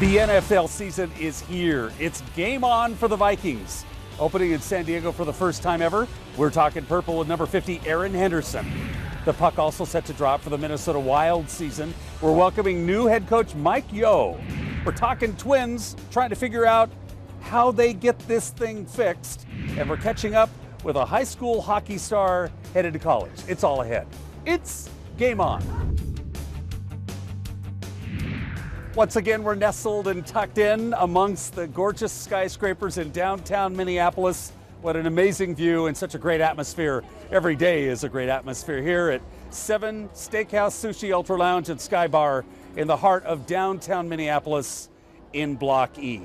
The NFL season is here. It's game on for the Vikings. Opening in San Diego for the first time ever, we're talking purple with number 50, Erin Henderson. The puck also set to drop for the Minnesota Wild season. We're welcoming new head coach Mike Yeo. We're talking Twins, trying to figure out how they get this thing fixed. And we're catching up with a high school hockey star headed to college. It's all ahead. It's Game On. Once again, we're nestled and tucked in amongst the gorgeous skyscrapers in downtown Minneapolis. What an amazing view and such a great atmosphere. Every day is a great atmosphere here at 7 Steakhouse, Sushi, Ultralounge, and Skybar in the heart of downtown Minneapolis in Block E.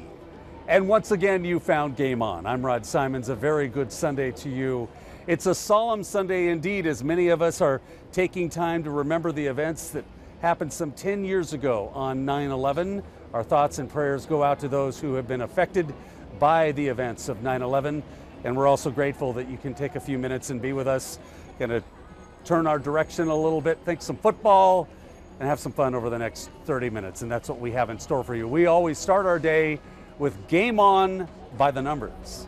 And once again, you found Game On. I'm Rod Simons. A very good Sunday to you. It's a solemn Sunday indeed, as many of us are taking time to remember the events that happened some 10 years ago on 9/11. Our thoughts and prayers go out to those who have been affected by the events of 9/11. And we're also grateful that you can take a few minutes and be with us. Gonna turn our direction a little bit, think some football, and have some fun over the next 30 minutes. And that's what we have in store for you. We always start our day with Game On by the numbers.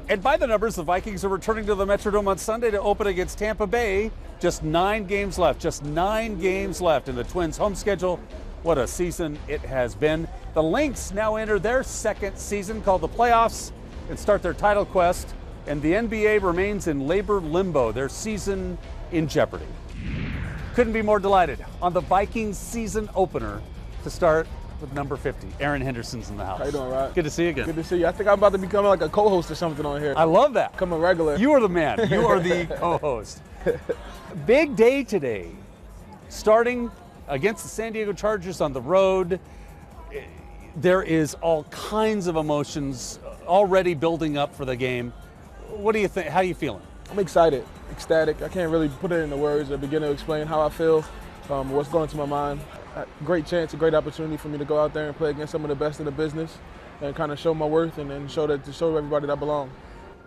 And by the numbers, the Vikings are returning to the Metrodome on Sunday to open against Tampa Bay. Just 9 games left, just 9 games left in the Twins' home schedule. What a season it has been. The Lynx now enter their second season called the playoffs and start their title quest. And the NBA remains in labor limbo, their season in jeopardy. Couldn't be more delighted on the Vikings season opener to start with number 50. Erin Henderson's in the house. How you doing, Rod? Good to see you again. Good to see you. I think I'm about to become like a co-host or something on here. I love that. Become a regular. You are the man. You are the co-host. Big day today. Starting against the San Diego Chargers on the road. There is all kinds of emotions already building up for the game. What do you think? How are you feeling? I'm excited, ecstatic. I can't really put it into words or begin to explain how I feel, what's going through my mind. Great chance, a great opportunity for me to go out there and play against some of the best in the business and kind of show my worth and show everybody that I belong.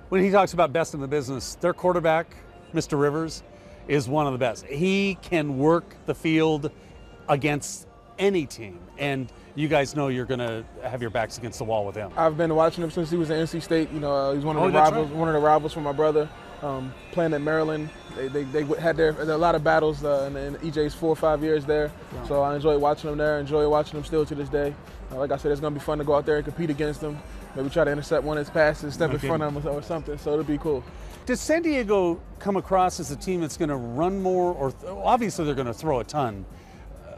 When he talks about best in the business, their quarterback, Mr. Rivers, is one of the best. He can work the field against any team, and you guys know you're going to have your backs against the wall with him. I've been watching him since he was at NC State. You know, he's one of the rivals, right. One of the rivals for my brother. Playing at Maryland, they had a lot of battles in EJ's 4 or 5 years there. Yeah. So I enjoy watching them there. Enjoy watching them still to this day. Like I said, it's going to be fun to go out there and compete against them. Maybe try to intercept one of his passes, step in front of him or something. So it'll be cool. Does San Diego come across as a team that's going to run more, or obviously they're going to throw a ton,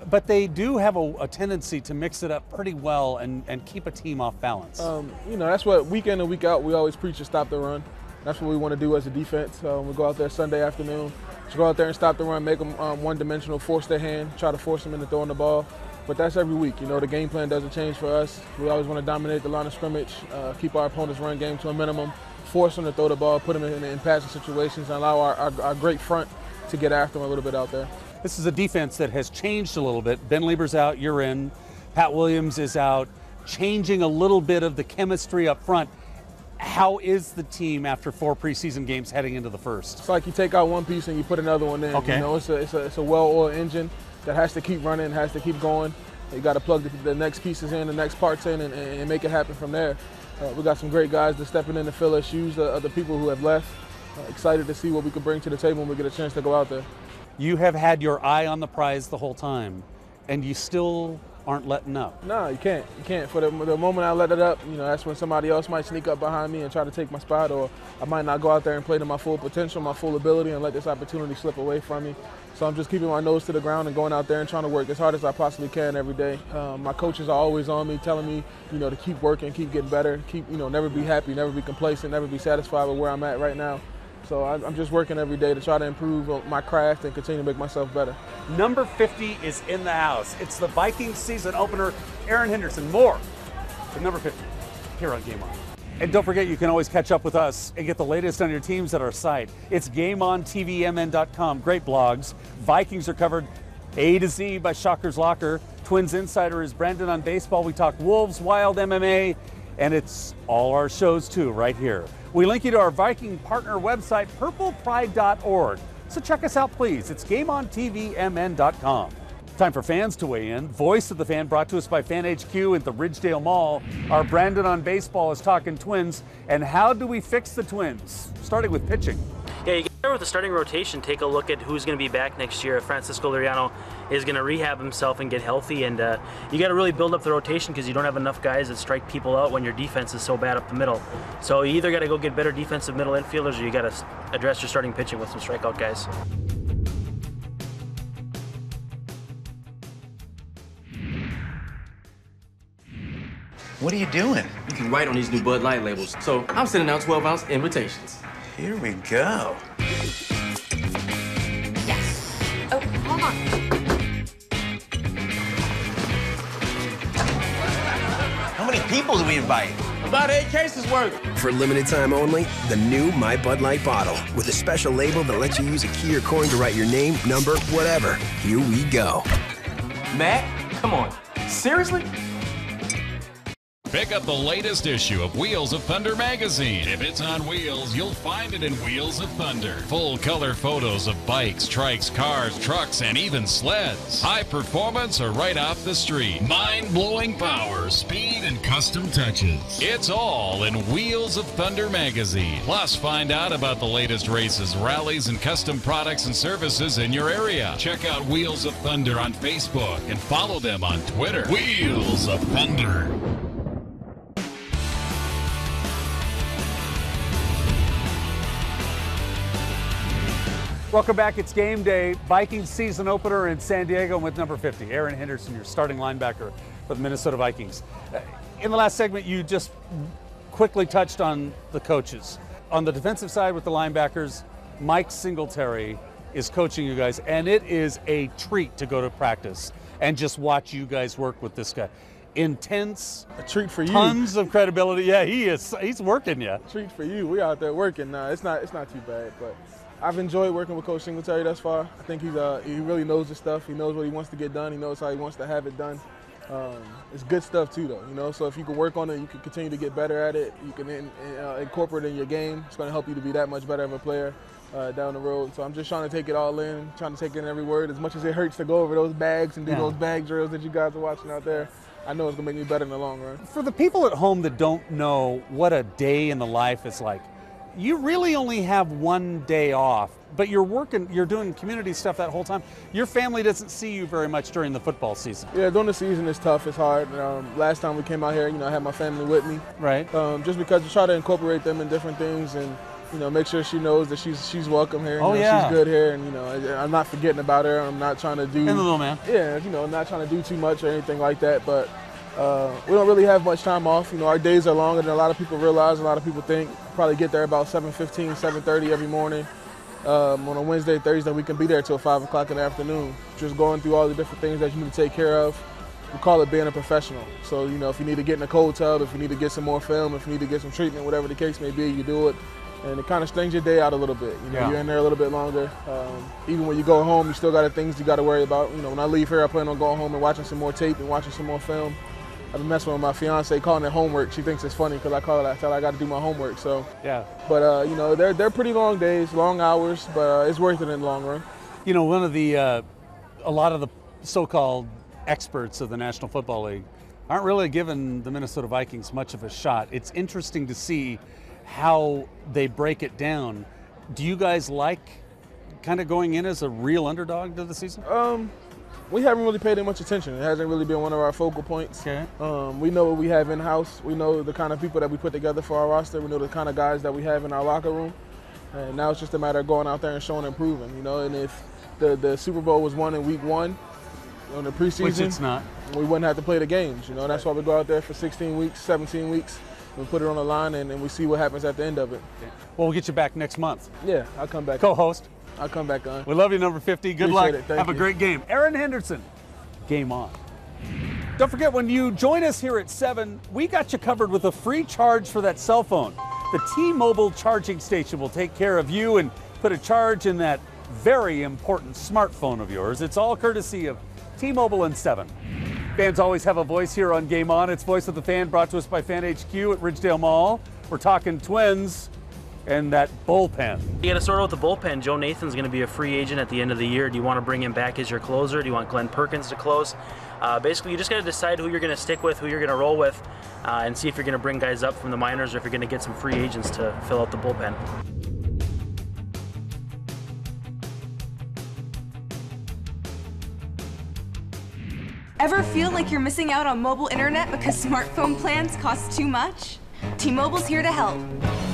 but they do have a tendency to mix it up pretty well and keep a team off balance? You know, that's what week in and week out we always preach to stop the run. That's what we want to do as a defense. We go out there Sunday afternoon, just go out there and stop the run, make them one-dimensional, force their hand, try to force them into throwing the ball. But that's every week. You know, the game plan doesn't change for us. We always want to dominate the line of scrimmage, keep our opponent's run game to a minimum, force them to throw the ball, put them in passing situations, and allow our great front to get after them a little bit out there. This is a defense that has changed a little bit. Ben Lieber's out, you're in. Pat Williams is out, changing a little bit of the chemistry up front. How is the team after 4 preseason games heading into the first? It's like you take out one piece and you put another one in. Okay. You know, it's a well-oiled engine that has to keep running, has to keep going. You got to plug the next pieces in, the next parts in, and make it happen from there. We got some great guys that stepping in to fill our shoes, the people who have left. Excited to see what we can bring to the table when we get a chance to go out there. You have had your eye on the prize the whole time, and you still aren't letting up. No, you can't. You can't. For the moment I let it up, you know, that's when somebody else might sneak up behind me and try to take my spot, or I might not go out there and play to my full potential, my full ability, and let this opportunity slip away from me. So I'm just keeping my nose to the ground and going out there and trying to work as hard as I possibly can every day. My coaches are always on me, telling me, you know, to keep working, keep getting better, never be happy, never be complacent, never be satisfied with where I'm at right now. So I'm just working every day to try to improve my craft and continue to make myself better. Number 50 is in the house. It's the Vikings season opener. Erin Henderson, more than number 50 here on Game On. And don't forget, you can always catch up with us and get the latest on your teams at our site. It's GameOnTVMN.com. Great blogs. Vikings are covered A to Z by Shocker's Locker. Twins Insider is Brandon on baseball. We talk Wolves, Wild, MMA, and it's all our shows too right here. We link you to our Viking partner website, purplepride.org. So check us out, please. It's GameOnTVMN.com. Time for fans to weigh in. Voice of the Fan brought to us by Fan HQ at the Ridgedale Mall. Our Brandon on Baseball is talking Twins. And how do we fix the Twins? Starting with pitching. Yeah, you can start with the starting rotation. Take a look at who's going to be back next year. Francisco Liriano is going to rehab himself and get healthy, and you got to really build up the rotation because you don't have enough guys that strike people out when your defense is so bad up the middle. So you either got to go get better defensive middle infielders, or you got to address your starting pitching with some strikeout guys. What are you doing? You can write on these new Bud Light labels. So I'm sending out 12-ounce invitations. Here we go. Yes. Oh, hold on. How many people do we invite? About 8 cases worth. For limited time only, the new My Bud Light bottle with a special label that lets you use a key or coin to write your name, number, whatever. Here we go. Matt, come on. Seriously? Pick up the latest issue of Wheels of Thunder magazine. If it's on wheels, you'll find it in Wheels of Thunder. Full color photos of bikes, trikes, cars, trucks, and even sleds. High performance or right off the street. Mind-blowing power, speed, and custom touches. It's all in Wheels of Thunder magazine. Plus, find out about the latest races, rallies, and custom products and services in your area. Check out Wheels of Thunder on Facebook and follow them on Twitter. Wheels of Thunder. Welcome back. It's game day. Vikings season opener in San Diego with number 50, Erin Henderson, your starting linebacker for the Minnesota Vikings. In the last segment, you just quickly touched on the coaches. On the defensive side with the linebackers, Mike Singletary is coaching you guys, and it is a treat to go to practice and just watch you guys work with this guy. Intense, A treat for you. tons of credibility. Yeah, he is. He's working you. Treat for you. We out there working now. It's not too bad, but I've enjoyed working with Coach Singletary thus far. I think he really knows his stuff. He knows what he wants to get done. He knows how he wants to have it done. It's good stuff too, though. You know, so if you can work on it, you can continue to get better at it. You can incorporate it in your game. It's going to help you to be that much better of a player down the road. So I'm just trying to take it all in, trying to take in every word. As much as it hurts to go over those bags and do those bag drills that you guys are watching out there, I know it's going to make me better in the long run. For the people at home that don't know what a day in the life is like, you really only have one day off, but you're working, you're doing community stuff that whole time. Your family doesn't see you very much during the football season. Yeah, during the season it's tough, it's hard. Last time we came out here, I had my family with me. Right. Just because you try to incorporate them in different things and, make sure she knows that she's welcome here. Oh, yeah. She's good here, and, I'm not forgetting about her. I'm not trying to do... And the little man. Yeah, I'm not trying to do too much or anything like that, but we don't really have much time off. Our days are longer than a lot of people realize, a lot of people think. Probably get there about 7:15, 7:30 every morning. On a Wednesday, Thursday, we can be there till 5 o'clock in the afternoon, just going through all the different things that you need to take care of. We call it being a professional. So, if you need to get in a cold tub, if you need to get some more film, if you need to get some treatment, whatever the case may be, you do it. And it kind of strings your day out a little bit. You're in there a little bit longer. Even when you go home, you still got things you got to worry about. When I leave here, I plan on going home and watching some more tape and watching some more film. I've been messing with my fiance, calling it homework. She thinks it's funny because I tell her I got to do my homework. So yeah. But they're pretty long days, long hours, but it's worth it in the long run. One of the a lot of the so-called experts of the National Football League aren't really giving the Minnesota Vikings much of a shot. It's interesting to see how they break it down. Do you guys like kind of going in as a real underdog to the season? We haven't really paid much attention. It hasn't really been one of our focal points. Okay. We know what we have in-house. We know the kind of people that we put together for our roster. We know the kind of guys that we have in our locker room. And now it's just a matter of going out there and showing and proving, And if the Super Bowl was won in week 1 on the preseason, which it's not, we wouldn't have to play the games. That's why we go out there for 16 weeks, 17 weeks. We put it on the line, and we see what happens at the end of it. Okay. Well, we'll get you back next month. Yeah, I'll come back. Co-host. I'll come back on. We love you, number 50. Good Appreciate luck. it. Thank Have you. a great game. Erin Henderson, Game On. Don't forget, when you join us here at 7, we got you covered with a free charge for that cell phone. The T-Mobile charging station will take care of you and put a charge in that very important smartphone of yours. It's all courtesy of T-Mobile and 7. Fans always have a voice here on Game On. It's Voice of the Fan, brought to us by Fan HQ at Ridgedale Mall. We're talking Twins. and that bullpen. You got to sort out the bullpen. Joe Nathan's going to be a free agent at the end of the year. Do you want to bring him back as your closer? Do you want Glenn Perkins to close? Basically, you just got to decide who you're going to stick with, who you're going to roll with, and see if you're going to bring guys up from the minors or if you're going to get some free agents to fill out the bullpen. Ever feel like you're missing out on mobile internet because smartphone plans cost too much? T-Mobile's here to help.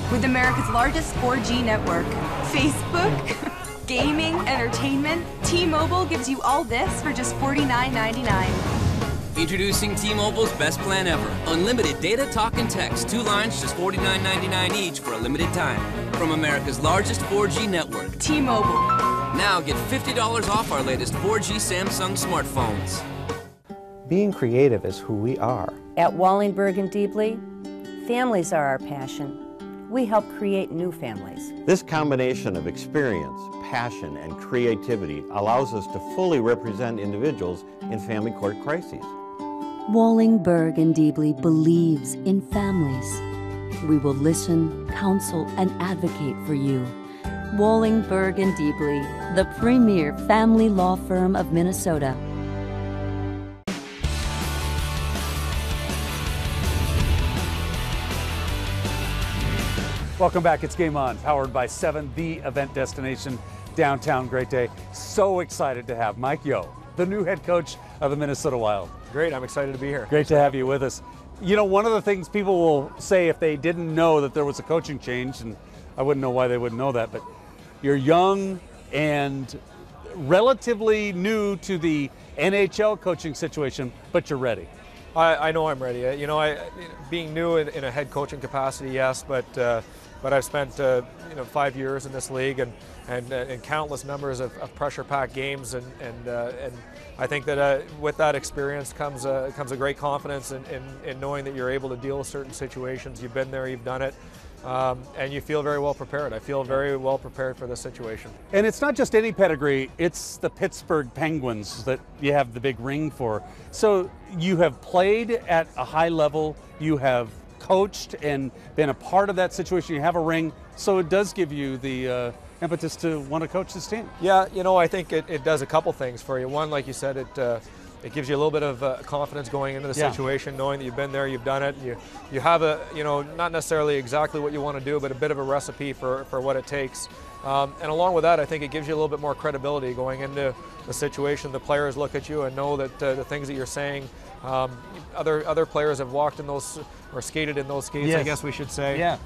With America's largest 4G network, Facebook, gaming, entertainment, T-Mobile gives you all this for just $49.99. Introducing T-Mobile's best plan ever. Unlimited data, talk, and text. 2 lines, just $49.99 each for a limited time. From America's largest 4G network. T-Mobile. Now get $50 off our latest 4G Samsung smartphones. Being creative is who we are. At Wallingberg and Deeply, families are our passion. We help create new families. This combination of experience, passion, and creativity allows us to fully represent individuals in family court crises. Wallingberg and Deeply believes in families. We will listen, counsel, and advocate for you. Wallingberg and Deeply, the premier family law firm of Minnesota. Welcome back. It's Game On, powered by 7, the event destination, downtown. Great day. So excited to have Mike Yeo, the new head coach of the Minnesota Wild. Great. I'm excited to be here. Great to have you with us. You know, one of the things people will say if they didn't know that there was a coaching change, and I wouldn't know why they wouldn't know that, but you're young and relatively new to the NHL coaching situation, but you're ready. I know I'm ready. You know, being new in a head coaching capacity, yes, but I've spent 5 years in this league and countless numbers of pressure-packed games, and I think that with that experience comes a great confidence in knowing that you're able to deal with certain situations. You've been there, you've done it, and you feel very well prepared. I feel very well prepared for this situation. And it's not just any pedigree, it's the Pittsburgh Penguins that you have the big ring for. So you have played at a high level, you have coached and been a part of that situation, you have a ring, so it does give you the impetus to want to coach this team. Yeah, you know, I think it does a couple things for you. One, like you said, it gives you a little bit of confidence going into the situation, knowing that you've been there, you've done it, and you have not necessarily exactly what you want to do, but a bit of a recipe for what it takes. And along with that, I think it gives you a little bit more credibility going into the situation. The players look at you and know that the things that you're saying, other players have walked in those or skated in those skates, yes. I guess we should say. Yeah.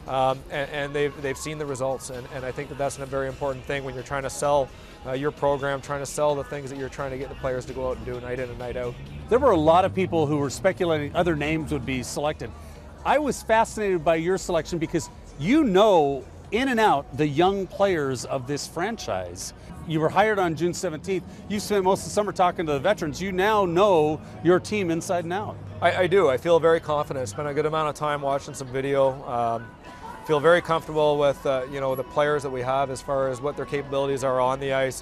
And they've seen the results, and I think that that's a very important thing when you're trying to sell your program, trying to sell the things that you're trying to get the players to go out and do night in and night out. There were a lot of people who were speculating other names would be selected. I was fascinated by your selection because you know in and out the young players of this franchise. You were hired on June 17th. You spent most of the summer talking to the veterans. You now know your team inside and out. I do. I feel very confident. Spent a good amount of time watching some video. Feel very comfortable with the players that we have as far as what their capabilities are on the ice,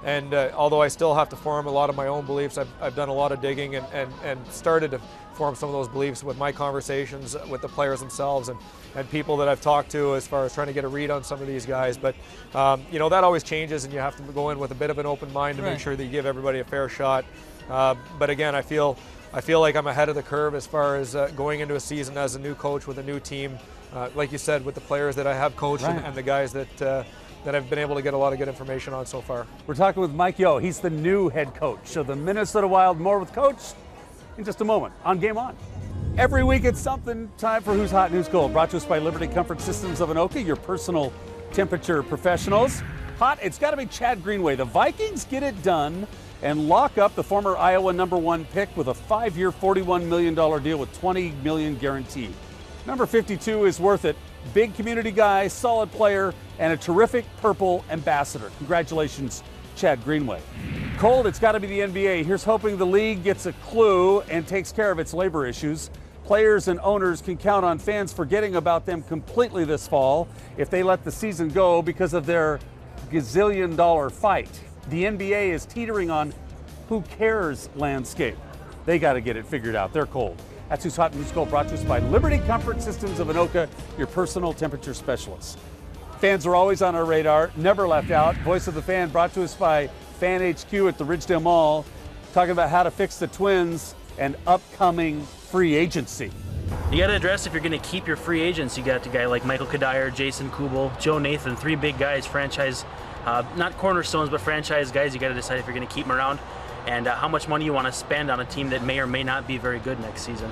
and although I still have to form a lot of my own beliefs, I've done a lot of digging and started to form some of those beliefs with my conversations with the players themselves and people that I've talked to as far as trying to get a read on some of these guys. But that always changes, and you have to go in with a bit of an open mind to make sure that you give everybody a fair shot. But again, I feel like I'm ahead of the curve as far as going into a season as a new coach with a new team. Like you said, with the players that I have coached and the guys that I've been able to get a lot of good information on so far. We're talking with Mike Yeo. He's the new head coach of the Minnesota Wild. More with Coach in just a moment on Game On. Every week it's something, time for Who's Hot and Who's Cold. Brought to us by Liberty Comfort Systems of Anoka, your personal temperature professionals. Hot, it's got to be Chad Greenway. The Vikings get it done and lock up the former Iowa #1 pick with a 5-year, $41 million deal with $20 million guaranteed. Number 52 is worth it. Big community guy, solid player, and a terrific purple ambassador. Congratulations, Chad Greenway. Cold, it's got to be the NBA. Here's hoping the league gets a clue and takes care of its labor issues. Players and owners can count on fans forgetting about them completely this fall if they let the season go because of their gazillion-dollar fight. The NBA is teetering on who cares landscape. They got to get it figured out. They're cold. That's Who's Hot and Who's Cold, brought to us by Liberty Comfort Systems of Anoka, your personal temperature specialists. Fans are always on our radar, never left out. Voice of the Fan brought to us by Fan HQ at the Ridgedale Mall, talking about how to fix the Twins and upcoming free agency. You got to address if you're going to keep your free agents. You got the guy like Michael Kadire, Jason Kubel, Joe Nathan, 3 big guys, franchise, not cornerstones, but franchise guys. You got to decide if you're going to keep them around and how much money you want to spend on a team that may or may not be very good next season.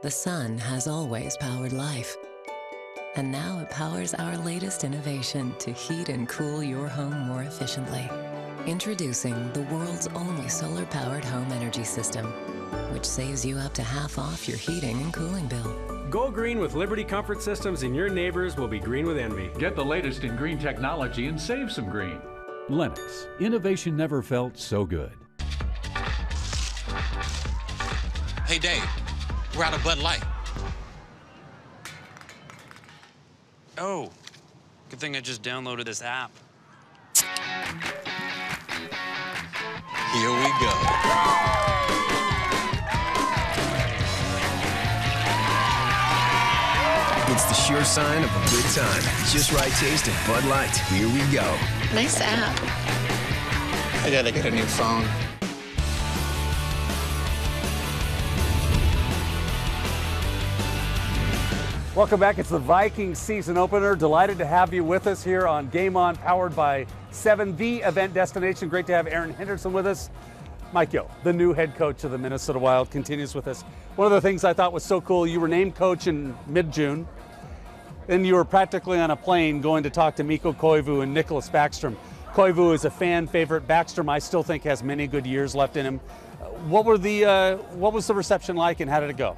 The sun has always powered life. And now it powers our latest innovation to heat and cool your home more efficiently. Introducing the world's only solar-powered home energy system, which saves you up to half off your heating and cooling bill. Go green with Liberty Comfort Systems and your neighbors will be green with envy. Get the latest in green technology and save some green. Lennox. Innovation never felt so good. Hey, Dave. We're out of Bud Light. Oh, good thing I just downloaded this app. Here we go. It's the sure sign of a good time. Just right taste of Bud Light. Here we go. Nice app. I gotta get a new phone. Welcome back. It's the Vikings season opener. Delighted to have you with us here on GameOn, powered by 7, the event destination. Great to have Erin Henderson with us. Mike Yo, the new head coach of the Minnesota Wild, continues with us. One of the things I thought was so cool, you were named coach in mid-June. Then you were practically on a plane going to talk to Mikko Koivu and Nicholas Backstrom. Koivu is a fan favorite. Backstrom, I still think, has many good years left in him. What was the reception like, and how did it go?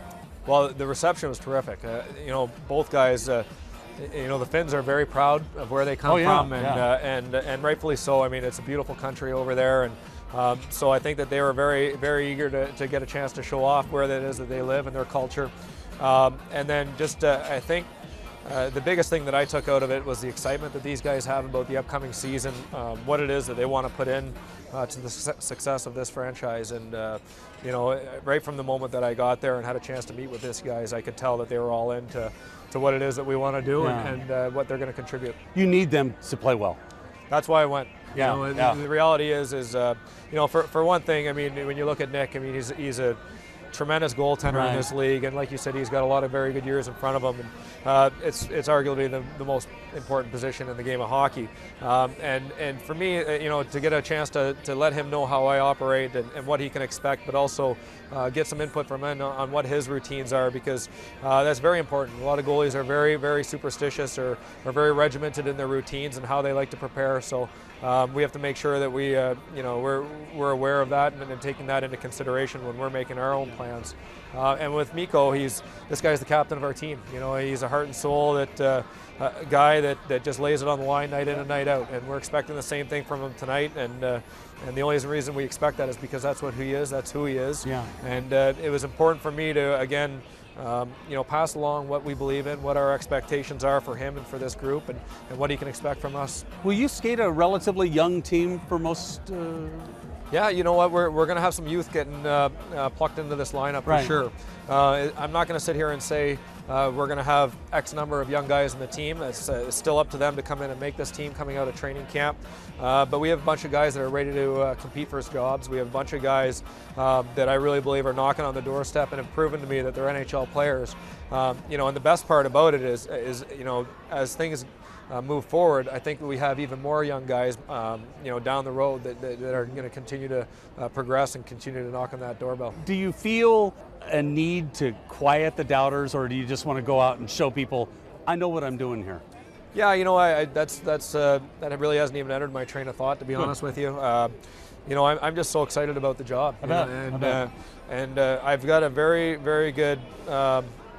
Well, the reception was terrific. You know, both guys, you know, the Finns are very proud of where they come from, and rightfully so. I mean, it's a beautiful country over there, and so I think that they were very, very eager to get a chance to show off where it is that they live and their culture. And then just, I think, the biggest thing that I took out of it was the excitement that these guys have about the upcoming season, what it is that they want to put in to the success of this franchise. And you know, right from the moment that I got there and had a chance to meet with these guys, I could tell that they were all into what it is that we want to do and what they're going to contribute. You need them to play well. That's why I went. Yeah. You know, the reality is you know, for one thing, I mean, when you look at Nick, I mean, he's a tremendous goaltender in this league, and like you said, he's got a lot of very good years in front of him, and it's arguably the most important position in the game of hockey. And for me, you know, to get a chance to let him know how I operate and what he can expect, but also get some input from him on what his routines are, because that's very important. A lot of goalies are very, very superstitious or very regimented in their routines and how they like to prepare. So we have to make sure that we, you know, we're aware of that and taking that into consideration when we're making our own plans. And with Mikko, this guy's the captain of our team. You know, he's a heart and soul guy that just lays it on the line night in and night out. And we're expecting the same thing from him tonight. And the only reason we expect that is because that's what he is. That's who he is. Yeah. And it was important for me to, again, you know, pass along what we believe in, what our expectations are for him and for this group, and what he can expect from us. Will you skate a relatively young team for most? Yeah, you know what, we're going to have some youth getting plucked into this lineup for sure. I'm not going to sit here and say we're going to have X number of young guys in the team. It's still up to them to come in and make this team coming out of training camp. But we have a bunch of guys that are ready to compete for jobs. We have a bunch of guys that I really believe are knocking on the doorstep and have proven to me that they're NHL players. You know, and the best part about it is you know, as things move forward, I think we have even more young guys, you know, down the road that are going to continue to progress and continue to knock on that doorbell. Do you feel a need to quiet the doubters, or do you just want to go out and show people, I know what I'm doing here? Yeah, you know, that really hasn't even entered my train of thought, to be honest with you. You know, I'm just so excited about the job. And I've got a very, very good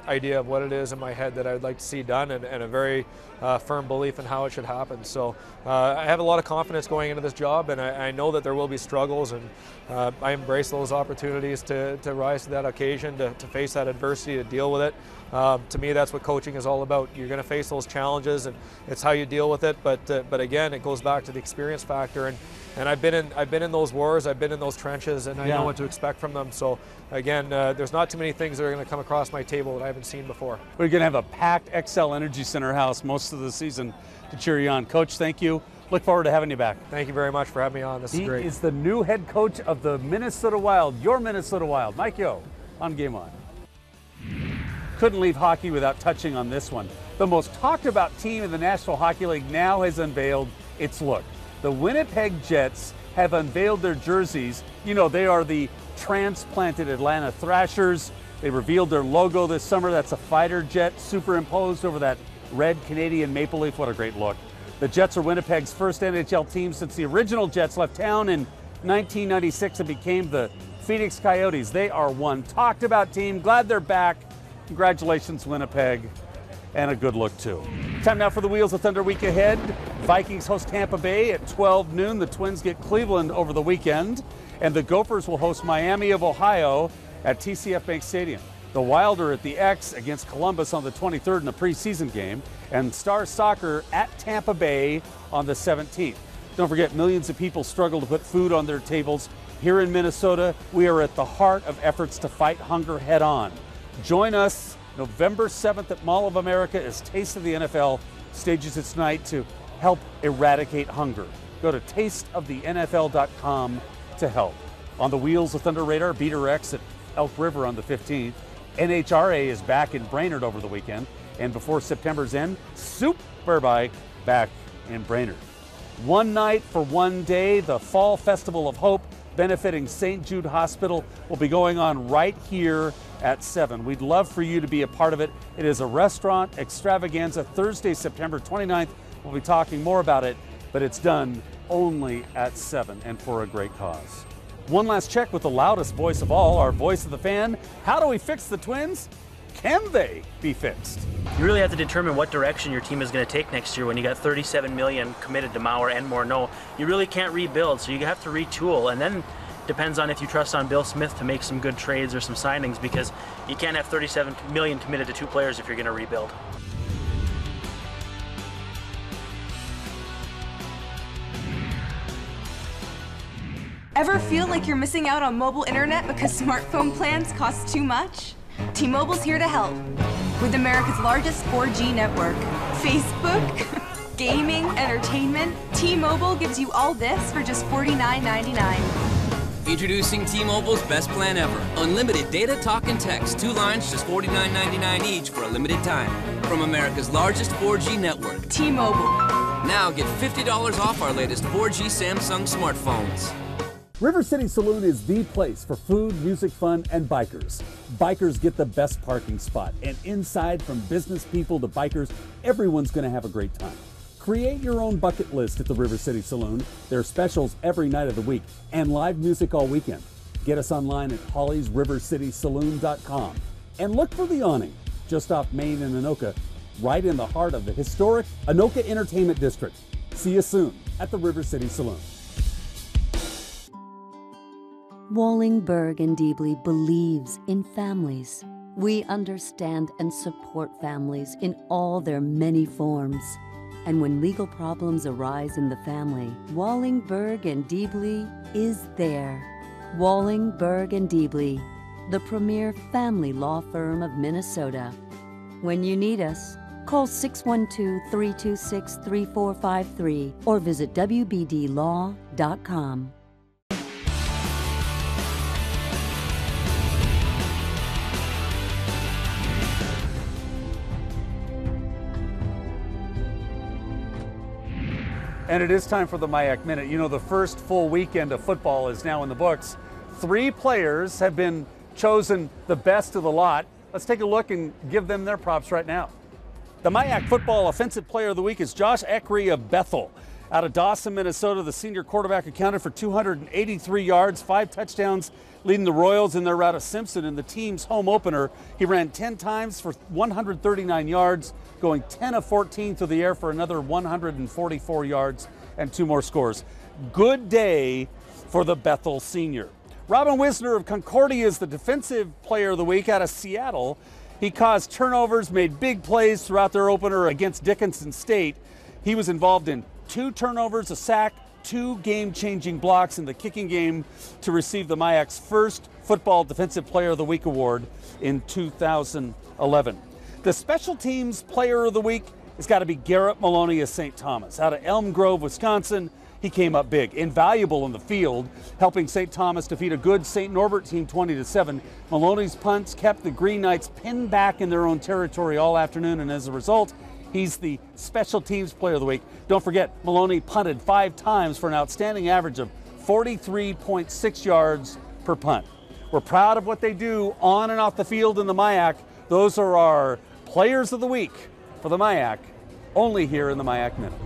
idea of what it is in my head that I'd like to see done, and a very firm belief in how it should happen. So I have a lot of confidence going into this job, and I know that there will be struggles, and I embrace those opportunities to rise to that occasion, to face that adversity, to deal with it. To me, that's what coaching is all about. You're going to face those challenges, and it's how you deal with it. But again, it goes back to the experience factor. And And I've been in those wars, I've been in those trenches, and I know what to expect from them. So again, there's not too many things that are going to come across my table that I haven't seen before. We're going to have a packed XL Energy Center house most of the season to cheer you on. Coach, thank you. Look forward to having you back. Thank you very much for having me on. This is great. He is the new head coach of the Minnesota Wild, your Minnesota Wild. Mike Yo on Game On. Couldn't leave hockey without touching on this one. The most talked about team in the National Hockey League now has unveiled its look. The Winnipeg Jets have unveiled their jerseys. You know, they are the transplanted Atlanta Thrashers. They revealed their logo this summer. That's a fighter jet superimposed over that red Canadian maple leaf. What a great look. The Jets are Winnipeg's first NHL team since the original Jets left town in 1996 and became the Phoenix Coyotes. They are one talked about team. Glad they're back. Congratulations, Winnipeg. And a good look, too. Time now for the Wheels of Thunder week ahead. Vikings host Tampa Bay at 12 noon. The Twins get Cleveland over the weekend. And the Gophers will host Miami of Ohio at TCF Bank Stadium. The Wild are at the X against Columbus on the 23rd in a preseason game. And Star Soccer at Tampa Bay on the 17th. Don't forget, millions of people struggle to put food on their tables. Here in Minnesota, we are at the heart of efforts to fight hunger head on. Join us November 7th at Mall of America as Taste of the NFL stages its night to help eradicate hunger. Go to tasteofthenfl.com to help. On the Wheels of Thunder radar, Beater X at Elk River on the 15th. NHRA is back in Brainerd over the weekend. And before September's end, Superbike back in Brainerd. One night for one day, the Fall Festival of Hope benefiting St. Jude Hospital will be going on right here at 7. We'd love for you to be a part of it. It is a restaurant extravaganza Thursday, September 29th. We'll be talking more about it, but it's done only at 7 and for a great cause. One last check with the loudest voice of all, our voice of the fan. How do we fix the Twins? Can they be fixed? You really have to determine what direction your team is going to take next year when you got $37 million committed to Mauer and Morneau. You really can't rebuild, so you have to retool, and then depends on if you trust on Bill Smith to make some good trades or some signings, because you can't have $37 million committed to 2 players if you're going to rebuild. Ever feel like you're missing out on mobile internet because smartphone plans cost too much? T-Mobile's here to help. With America's largest 4G network, Facebook, gaming, entertainment, T-Mobile gives you all this for just $49.99. Introducing T-Mobile's best plan ever. Unlimited data, talk, and text. 2 lines, just $49.99 each for a limited time. From America's largest 4G network. T-Mobile. Now get $50 off our latest 4G Samsung smartphones. River City Saloon is the place for food, music, fun, and bikers. Bikers get the best parking spot, and inside, from business people to bikers, everyone's going to have a great time. Create your own bucket list at the River City Saloon. There are specials every night of the week and live music all weekend. Get us online at hollysrivercitysaloon.com and look for the awning just off Main and Anoka, right in the heart of the historic Anoka Entertainment District. See you soon at the River City Saloon. Wallingberg and Deebly believes in families. We understand and support families in all their many forms. And when legal problems arise in the family, Wallingberg and Deebly is there. Wallingberg and Deebly, the premier family law firm of Minnesota. When you need us, call 612-326-3453 or visit wbdlaw.com. And it is time for the MIAC Minute. You know, the first full weekend of football is now in the books. 3 players have been chosen the best of the lot. Let's take a look and give them their props right now. The MIAC Football Offensive Player of the Week is Josh Eckery of Bethel. Out of Dawson, Minnesota, the senior quarterback accounted for 283 yards, 5 touchdowns, leading the Royals in their rout of Simpson in the team's home opener. He ran 10 times for 139 yards, going 10 of 14 through the air for another 144 yards and 2 more scores. Good day for the Bethel senior. Robin Wisner of Concordia is the Defensive Player of the Week out of Seattle. He caused turnovers, made big plays throughout their opener against Dickinson State. He was involved in 2 turnovers, a sack, 2 game-changing blocks in the kicking game to receive the MIAC's first Football Defensive Player of the Week award in 2011. The Special Teams Player of the Week has got to be Garrett Maloney of St. Thomas. Out of Elm Grove, Wisconsin, he came up big, invaluable in the field, helping St. Thomas defeat a good St. Norbert team 20-7. Maloney's punts kept the Green Knights pinned back in their own territory all afternoon, and as a result, he's the Special Teams Player of the Week. Don't forget, Maloney punted 5 times for an outstanding average of 43.6 yards per punt. We're proud of what they do on and off the field in the MIAC. Those are our Players of the Week for the MIAC, only here in the MIAC Minute.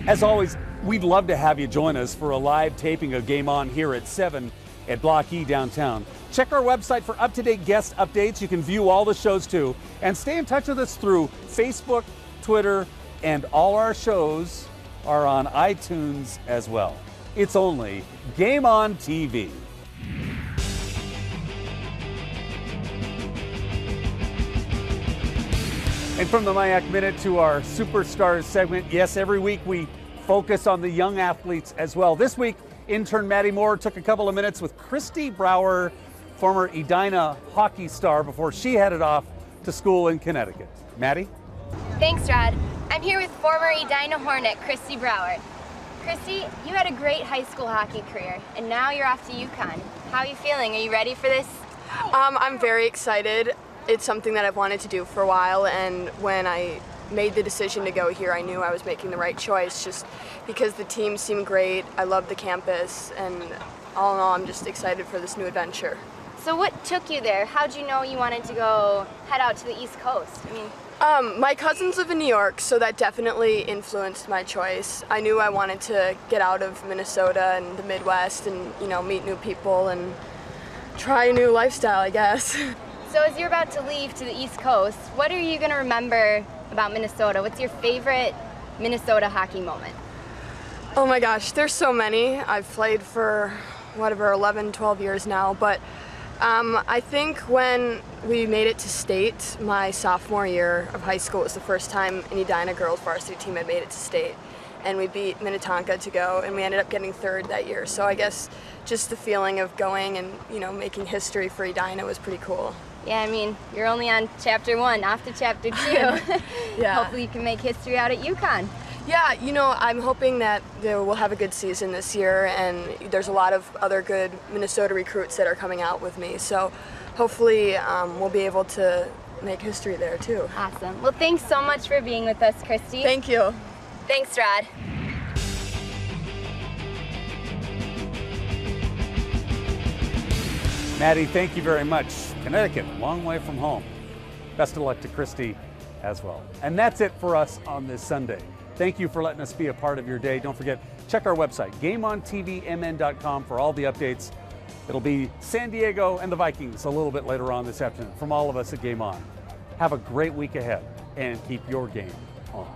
As always, we'd love to have you join us for a live taping of Game On here at 7 at Block E downtown. Check our website for up-to-date guest updates. You can view all the shows too. And stay in touch with us through Facebook, Twitter, and all our shows are on iTunes as well. It's only Game On TV. And from the MIAC Minute to our Superstars segment, yes, every week we focus on the young athletes as well. This week, intern Maddie Moore took a couple of minutes with Christie Brauer, former Edina hockey star, before she headed off to school in Connecticut. Maddie? Thanks, Rod. I'm here with former Edina Hornet, Christie Brauer. Christie, you had a great high school hockey career, and now you're off to UConn. How are you feeling? Are you ready for this? I'm very excited. It's something that I've wanted to do for a while, and when I made the decision to go here, I knew I was making the right choice just because the team seemed great. I love the campus, and all in all, I'm just excited for this new adventure. So what took you there? How'd you know you wanted to go head out to the East Coast? My cousins live in New York, so that definitely influenced my choice. I knew I wanted to get out of Minnesota and the Midwest and, meet new people and try a new lifestyle, I guess. So as you're about to leave to the East Coast, what are you going to remember about Minnesota? What's your favorite Minnesota hockey moment? Oh my gosh, there's so many. I've played for, 11, 12 years now, but I think when we made it to state, my sophomore year of high school, was the first time an Edina girls varsity team had made it to state. And we beat Minnetonka to go, and we ended up getting 3rd that year. So I guess just the feeling of going and, making history for Edina was pretty cool. Yeah, you're only on chapter 1, off to chapter 2. Yeah. Hopefully you can make history out at UConn. Yeah, I'm hoping that we'll have a good season this year, and there's a lot of other good Minnesota recruits that are coming out with me. So hopefully we'll be able to make history there too. Awesome. Well, thanks so much for being with us, Christie. Thank you. Thanks, Rod. Maddie, thank you very much. Connecticut, long way from home. Best of luck to Christie as well. And that's it for us on this Sunday. Thank you for letting us be a part of your day. Don't forget, check our website, GameOnTVMN.com, for all the updates. It'll be San Diego and the Vikings a little bit later on this afternoon. From all of us at Game On, have a great week ahead and keep your game on.